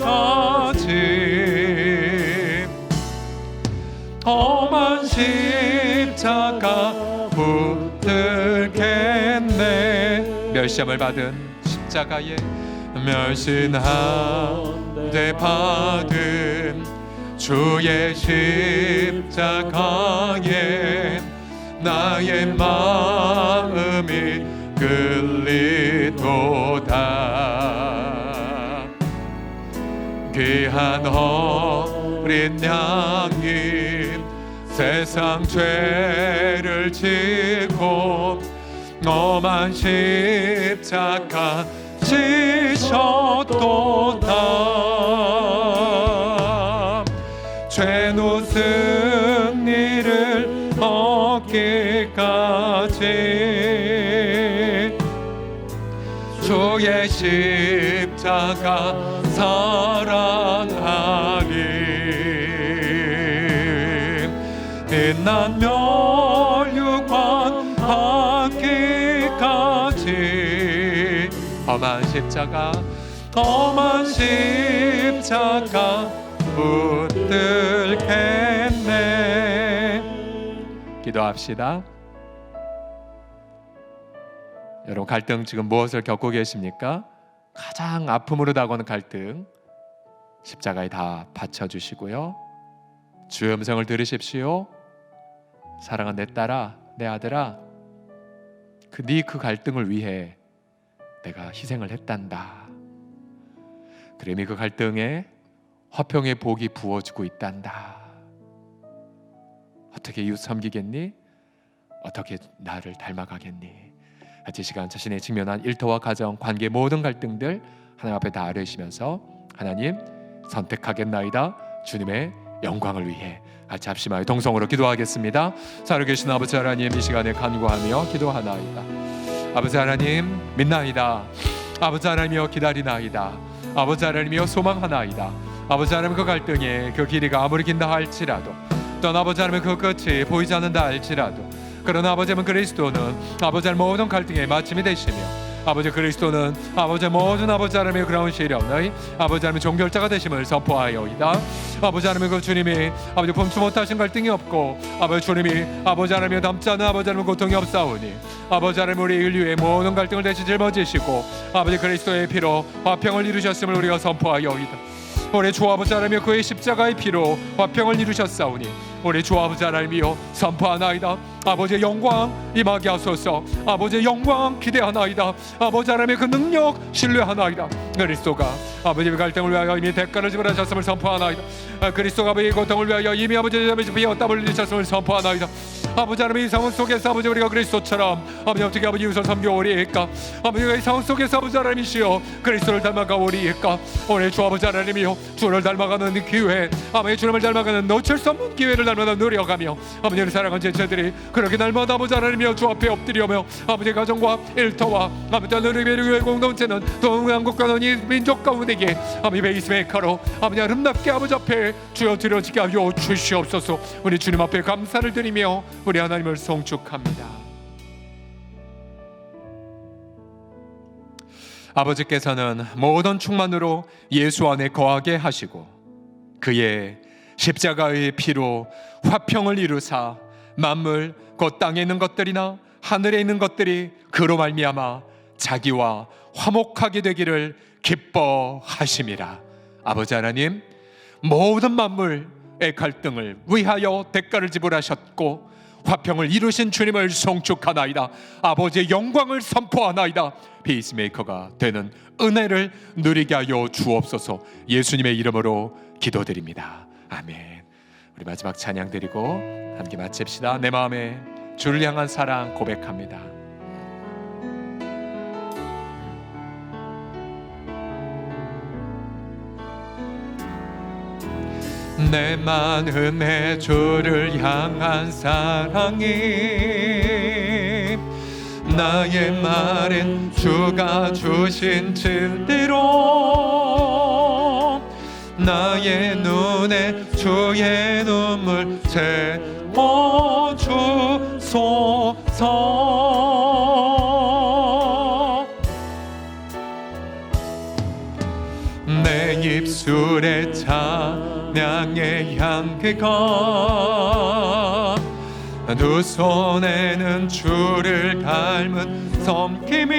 험한 십자가 붙들겠네. 멸시함을 받은 십자가에 멸신하되 받은 주의 십자가에 나의 마음이 끌리도다. 귀한 어린 양이 세상 죄를 지고 험한 십자가 지셨도다. 죄노 승리를 얻기까지 주의 십자가 사랑하리. 빛난 면류관 받기까지 험한 십자가, 험한 십자가 붙들겠네. 기도합시다. 여러분, 갈등 지금 무엇을 겪고 계십니까? 가장 아픔으로 다가오는 갈등 십자가에 다 바쳐주시고요. 주의 음성을 들으십시오. 사랑하는 내 딸아, 내 아들아, 그 갈등을 위해 내가 희생을 했단다. 그러니 그 갈등에 화평의 복이 부어지고 있단다. 어떻게 이웃 섬기겠니? 어떻게 나를 닮아가겠니? 같이 시간 자신의 직면한 일터와 가정, 관계 모든 갈등들 하나님 앞에 다 아뢰시면서 하나님 선택하겠나이다. 주님의 영광을 위해 같이 합심하여 동성으로 기도하겠습니다. 살아계신 아버지 하나님, 이 시간에 간구하며 기도하나이다. 아버지 하나님 믿나이다. 아버지 하나님이여 기다리나이다. 아버지 하나님이여 소망하나이다. 아버지 하나님 그 갈등의 그 길이가 아무리 긴다 할지라도 또 아버지 하나님 그 끝이 보이지 않는다 할지라도 그러나 아버지 하나님 그리스도는 아버지 하나님 모든 갈등의 마침이 되시며 아버지 그리스도는 아버지 모든 아버지 하나님의 그런 시련의 아버지 하나님의 종결자가 되심을 선포하여이다. 아버지 하나님의 그 주님이 아버지 품지 못하신 갈등이 없고 아버지 주님이 아버지 하나님의 담지 않은 아버지 하나님의 고통이 없사오니 아버지 하나님 우리 인류의 모든 갈등을 대신 짊어지시고 아버지 그리스도의 피로 화평을 이루셨음을 우리가 선포하여이다. 우리 주 아버지 하나님이여 그의 십자가의 피로 화평을 이루셨사오니 우리 주 아버지 하나님이여 선포하나이다. 아버지의 영광 임하게 하소서. 아버지의 영광 기대하나이다. 아버지 하나님의 그 능력 신뢰하나이다. 그리스도가 아버지의 갈등을 위하여 이미 대가를 지불하셨음을 선포하나이다. 그리스도가 아버지의 고통을 위하여 이미 아버지의 피와 땀을 흘리셨음을 선포하나이다. 아버지 하나님의 이 상황 속에서 아버지 우리가 그리스도처럼 아버지 어떻게 아버지 유서 섬겨오리이까. 아버지가 이 상황 속에서 아버지 하나님이시여 그리스도를 닮아가오리이까. 오늘 주 아버지 하나님이여 주를 닮아가는 기회 아버지 주님을 닮아가는 놓칠 수 없는 기회를 날마다 누려가며 아버지를 사랑하는 제자들이 그렇게 날마다 아버지 하나님이여 주 앞에 엎드려며 아버지 가정과 일터와 아버지 하나님의 공동체는 또 한국과 이 민족 가운데에 아버지 베이스메이커로 아버지 아름답게 아버지 앞에 주여 드려지게 하여 주시옵소서. 우리 주님 앞에 감사를 드리며 우리 하나님을 송축합니다. 아버지께서는 모든 충만으로 예수 안에 거하게 하시고 그의 십자가의 피로 화평을 이루사 만물 곧 땅에 있는 것들이나 하늘에 있는 것들이 그로 말미암아 자기와 화목하게 되기를 기뻐하심이라. 아버지 하나님 모든 만물의 갈등을 위하여 대가를 지불하셨고 화평을 이루신 주님을 송축하나이다. 아버지의 영광을 선포하나이다. 페이스메이커가 되는 은혜를 누리게 하여 주옵소서. 예수님의 이름으로 기도드립니다. 아멘. 우리 마지막 찬양 드리고 함께 마칩시다. 내 마음에 주를 향한 사랑 고백합니다. 내 마음에 주를 향한 사랑이 나의 말은 주가 주신 뜻대로 나의 눈에 주의 눈물 채워주소서. 내 입술에 찬양의 향기가 두 손에는 주를 닮은 섬김이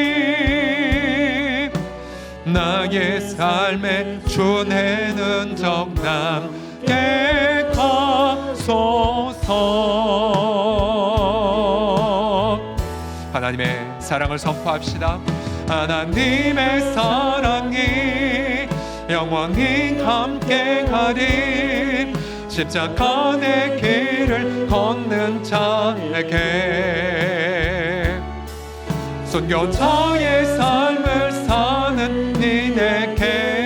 나의 삶에 주내는 적남게 가소서. 하나님의 사랑을 선포합시다. 하나님의 사랑이 영원히 함께하리. 십자가 내 길을 걷는 자에게 순교자의 삶을 사는 이에게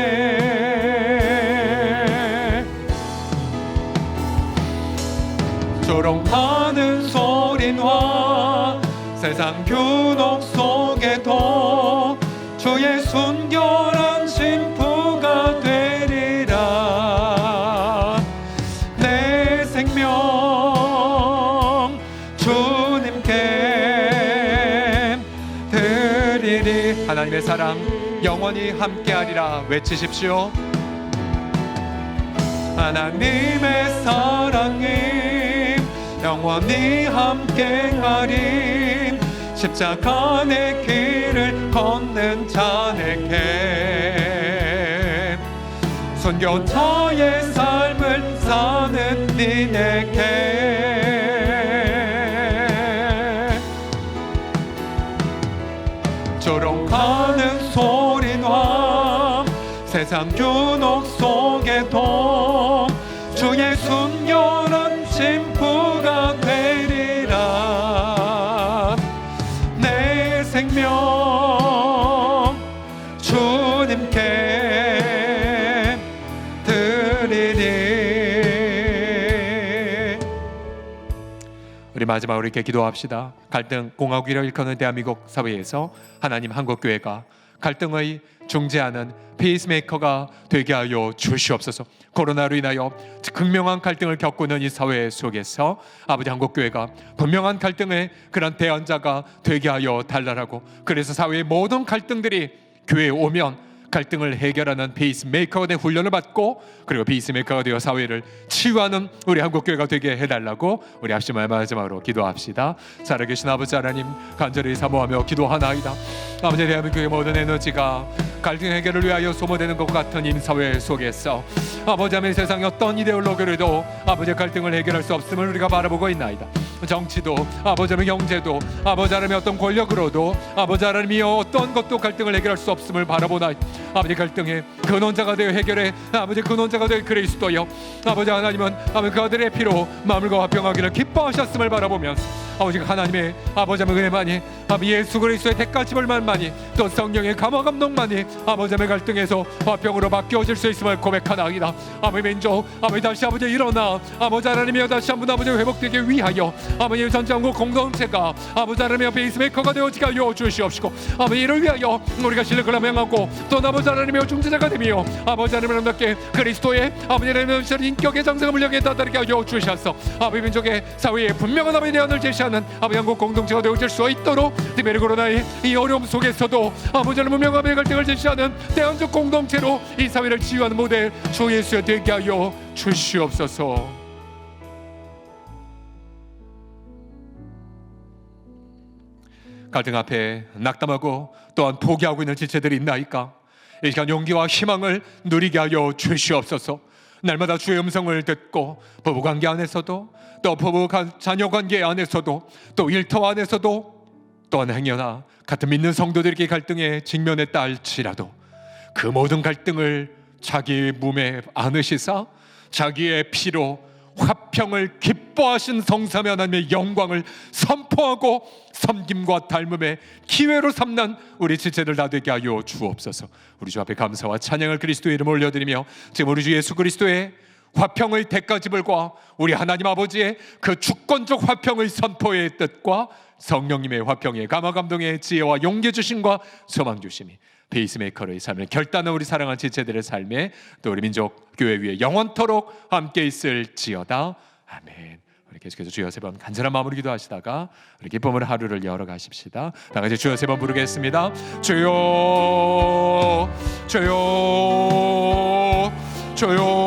조롱하는 소리와 세상 균혹 속에도 주의 순결한 심부가 되리라. 내 생명 주님께 드리리. 하나님의 사랑 영원히 함께하리라 외치십시오. 하나님의 사랑이 영원히 함께하리. 십자가 내 길을 걷는 자에게 순교자의 삶을 사는 이에게 조롱하는 소리와 세상 균혹 속에도 주의 순결한 심부가 되리라. 내 생명 주님께 드리리. 우리 마지막으로 이렇게 기도합시다. 갈등 공화국이라 일컫는 대한민국 사회에서 하나님 한국교회가 갈등의 중재하는 피스메이커가 되게 하여 주시옵소서. 코로나로 인하여 극명한 갈등을 겪고 있는 이 사회 속에서 아버지 한국교회가 분명한 갈등의 그런 대언자가 되게 하여 달라라고, 그래서 사회의 모든 갈등들이 교회에 오면 갈등을 해결하는 페이스메이커가 된 훈련을 받고, 그리고 페이스메이커가 되어 사회를 치유하는 우리 한국교회가 되게 해달라고 우리 합심 마지막으로 기도합시다. 살아계신 아버지 하나님, 간절히 사모하며 기도하나이다. 아버지, 대한민국의 모든 에너지가 갈등 해결을 위하여 소모되는 것 같은 이 사회 속에서 아버지 하나님, 세상의 어떤 이데올로기로도 아버지 갈등을 해결할 수 없음을 우리가 바라보고 있나이다. 정치도 아버지 하나님, 경제도 아버지 하나님의 어떤 권력으로도 아버지 하나님이 어떤 것도 갈등을 해결할 수 없음을 바라보나이다. 아버지, 갈등의 근원자가 되어 해결해 아버지 근원자가 되어 그리스도여 아버지 하나님은 아버지 그들의 피로 마음과 화평하기를 기뻐하셨음을 바라보면서 아버지 하나님의 아버지 은혜만이 아버지 예수 그리스도의 대가지벌만이 또 성령의 감화 감동만이 아버지 갈등에서 화평으로 바뀌어질 수 있음을 고백하나이다. 아버지 민족 아버지 다시 아버지 일어나 아버지 하나님이여 다시 한번 아버지 회복되기 위하여 아버지 전장국 공동체가 아버지 하나님의 페이스메이커가 되어지게 하여 주시옵시고 아버지 이를 위하여 우리가 실력을 함양하고 또 아버지 하나님의 중재자가 되며 아버지 하나님의 아름답게 그리스도의 아버지 하나님의 인격의 장성을 물량에 다다르게 하여 주시옵소서. 아버지 민족의 사회에 분명한 아버지 대안을 제시하는 아버지 한국 공동체가 되어질 수 있도록 특별히 코로나의 이 어려움 속에서도 아버지 하나님 분명한 갈등을 제시하는 대안적 공동체로 이 사회를 치유하는 모델 주 예수의 되게 하여 주시옵소서. 갈등 앞에 낙담하고 또한 포기하고 있는 지체들이 있나이까? 이 시간 용기와 희망을 누리게 하여 주시옵소서. 날마다 주의 음성을 듣고 부부관계 안에서도 또 부부 자녀관계 안에서도 또 일터 안에서도 또한 행여나 같은 믿는 성도들에게 갈등에 직면했다 할지라도 그 모든 갈등을 자기의 몸에 안으시사 자기의 피로 화평을 기뻐하신 성삼위 하나님의 영광을 선포하고 섬김과 닮음의 기회로 삼는 우리 지체들 다 되게 하여 주옵소서. 우리 주 앞에 감사와 찬양을 그리스도의 이름으로 올려드리며 지금 우리 주 예수 그리스도의 화평의 대가지불과 우리 하나님 아버지의 그 주권적 화평의 선포의 뜻과 성령님의 화평의 감화 감동의 지혜와 용기 주심과 소망 주심이 페이스메이커의 삶을 결단한 우리 사랑하는 지체들의 삶에 또 우리 민족 교회 위에 영원토록 함께 있을지어다. 아멘. 우리 계속해서 주여 세 번 간절한 마음으로 기도하시다가 우리 기쁨으로 하루를 열어가십시다. 다 같이 주여 세 번 부르겠습니다. 주여 주여 주여